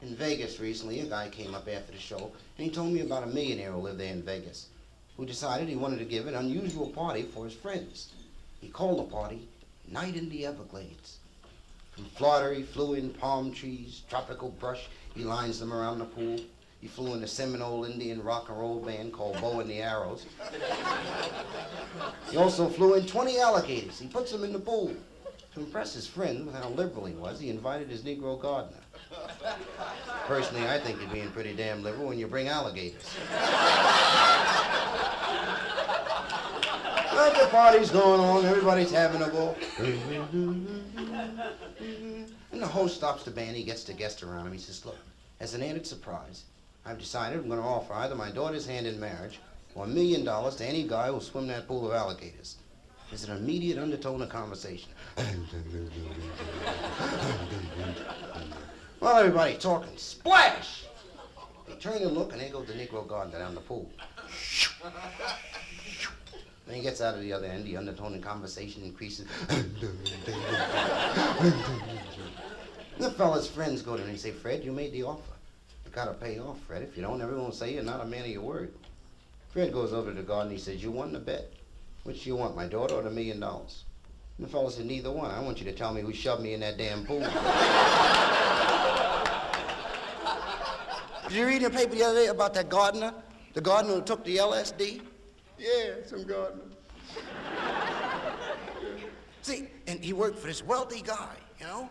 In Vegas recently, a guy came up after the show, and he told me about a millionaire who lived there in Vegas, who decided he wanted to give an unusual party for his friends. He called the party Night in the Everglades. From Florida, he flew in palm trees, tropical brush. He lines them around the pool. He flew in a Seminole Indian rock and roll band called Bow and the Arrows. He also flew in 20 alligators. He puts them in the pool. To impress his friend with how liberal he was, he invited his Negro gardener. Personally, I think you're being pretty damn liberal when you bring alligators. But the party's going on, everybody's having a ball. And the host stops the band, he gets the guest around him. He says, look, as an added surprise, I've decided I'm going to offer either my daughter's hand in marriage or $1 million to any guy who'll swim that pool of alligators. There's an immediate undertone of conversation. Well, everybody talking. Splash! They turn and look, and there goes the Negro gardener down the pool. When he gets out of the other end, the undertone in conversation increases. The fella's friends go to him and say, Fred, you made the offer. You gotta pay off, Fred. If you don't, everyone will say you're not a man of your word. Fred goes over to the gardener and he says, you won the bet. Which do you want, my daughter or the $1 million? And the fellow said, neither one. I want you to tell me who shoved me in that damn pool. Did you read in the paper the other day about that gardener? The gardener who took the LSD? Yeah, some gardener. See, and he worked for this wealthy guy, you know?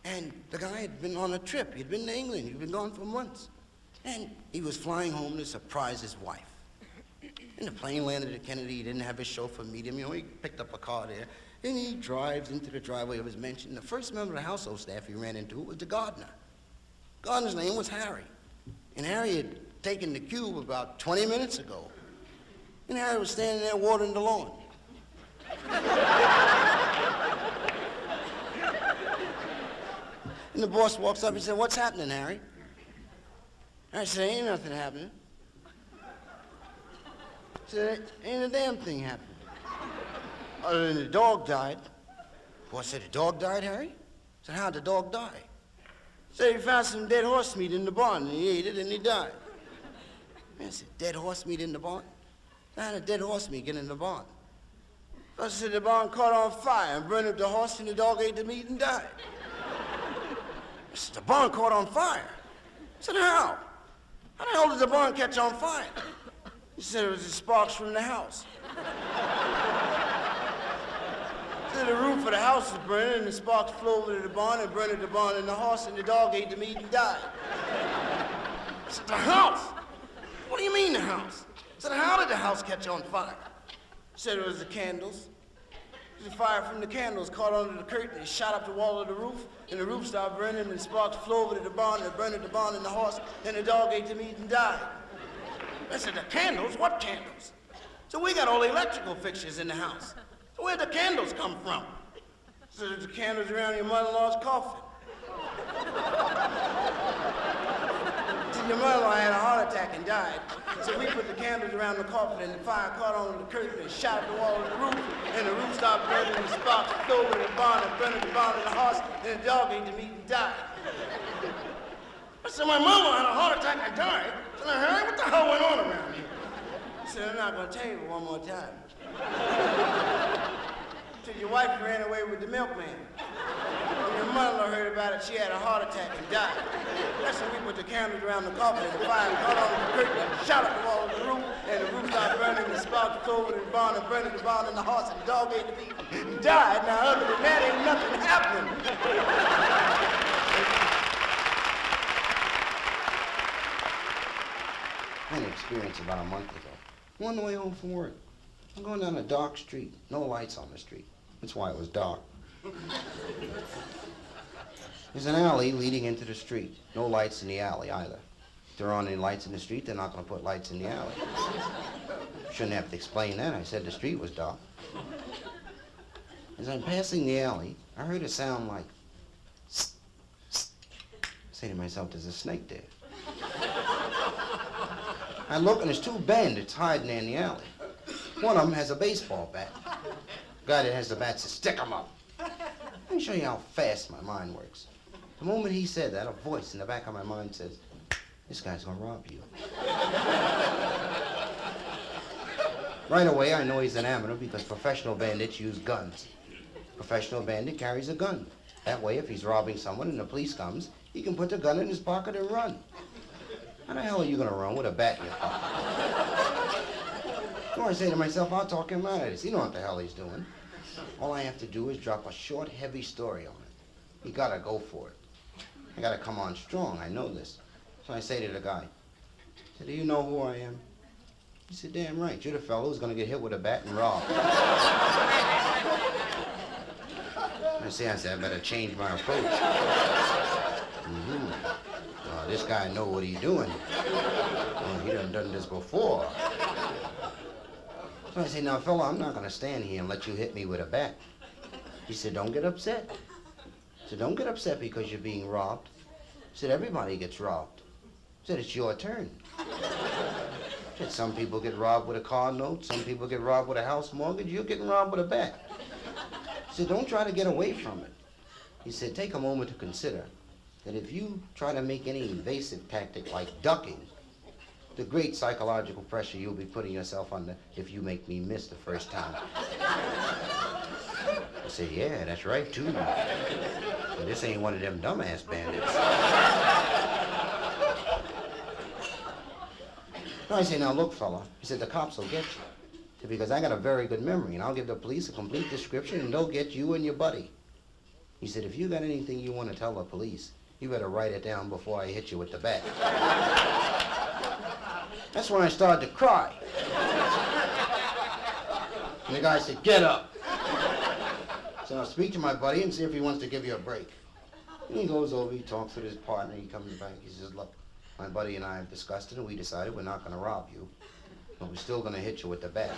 And the guy had been on a trip. He'd been to England. He'd been gone for months. And he was flying home to surprise his wife. And the plane landed at Kennedy. He didn't have his chauffeur meet him. You know, he picked up a car there. And he drives into the driveway of his mansion. The first member of the household staff he ran into was the gardener. The gardener's name was Harry. And Harry had taken the cube about 20 minutes ago. And Harry was standing there watering the lawn. And the boss walks up and said, what's happening, Harry? I said, ain't nothing happening. He said, ain't a damn thing happening. Other than the dog died. Boss said, the dog died, Harry? I said, how'd the dog die? Said he found some dead horse meat in the barn, and he ate it, and he died. Man, I said, dead horse meat in the barn? How did dead horse meat get in the barn? I said, the barn caught on fire and burned up the horse, and the dog ate the meat and died. I said, the barn caught on fire? I said, how? How the hell did the barn catch on fire? He said it was the sparks from the house. He said the roof of the house was burning, and the sparks flew over to the barn and burned the barn and the horse, and the dog ate the meat and died. I said, the house? What do you mean, the house? I said, how did the house catch on fire? He said it was the candles. The fire from the candles caught under the curtain. It shot up the wall of the roof, and the roof started burning, and the sparks flew over to the barn, and burned the barn and the horse, and the dog ate the meat and died. I said, the candles? What candles? So we got all the electrical fixtures in the house. So where'd the candles come from? So there's the candles around your mother-in-law's coffin. So your mother-in-law had a heart attack and died. So we put the candles around the coffin, and the fire caught on the curtain and shot up the wall of the roof, and the roof started burning, and the sparks flew over the barn and burned the barn and the horse, and the dog ate the meat and died. I said, my mama had a heart attack and died. I said, Harry, what the hell went on around here? He said, I'm not going to tell you one more time. So your wife ran away with the milkman. When your mother heard about it, she had a heart attack and died. That's when we put the candles around the coffin, and the fire caught on the curtain and shot up the wall of the roof, and the roof started burning, and the sparks flew over the barn and burned the barn and the horse, and the dog ate the meat and died. Now, other than that, ain't nothing happening. I had an experience about a month ago. I'm on the way home from work. I'm going down a dark street. No lights on the street. That's why it was dark. There's an alley leading into the street. No lights in the alley either. If there aren't any lights in the street, they're not going to put lights in the alley. Shouldn't have to explain that. I said the street was dark. As I'm passing the alley, I heard a sound like I say to myself, there's a snake there. I look, and there's two bandits hiding there in the alley. One of them has a baseball bat. The guy that has the bat says, stick 'em up. Let me show you how fast my mind works. The moment he said that, a voice in the back of my mind says, this guy's gonna rob you. Right away, I know he's an amateur because professional bandits use guns. Professional bandit carries a gun. That way, if he's robbing someone and the police comes, he can put the gun in his pocket and run. How the hell are you gonna run with a bat in your pocket? So I say to myself, I'll talk him out of this. He knows what the hell he's doing. All I have to do is drop a short, heavy story on it. You gotta go for it. I gotta come on strong, I know this. So I say to the guy, I said, do you know who I am? He said, damn right, you're the fellow who's gonna get hit with a bat and robbed. I said, I better change my approach. This guy know what he's doing. He done this before. So I said, now, fella, I'm not gonna stand here and let you hit me with a bat. He said, don't get upset. I said, don't get upset because you're being robbed. I said, everybody gets robbed. I said, it's your turn. I said, some people get robbed with a car note, some people get robbed with a house mortgage, you're getting robbed with a bat. I said, don't try to get away from it. He said, take a moment to consider that if you try to make any evasive tactic like ducking, the great psychological pressure you'll be putting yourself under if you make me miss the first time. I said, yeah, that's right, too. But this ain't one of them dumbass bandits. No, I say, now look, fella. He said, the cops will get you. I said, because I got a very good memory, and I'll give the police a complete description, and they'll get you and your buddy. He said, if you got anything you want to tell the police, you better write it down before I hit you with the bat. That's when I started to cry. And the guy said, get up. So I'll speak to my buddy and see if he wants to give you a break. And he goes over, he talks with his partner, he comes back, he says, look, my buddy and I have discussed it, and we decided we're not going to rob you, but we're still going to hit you with the bat.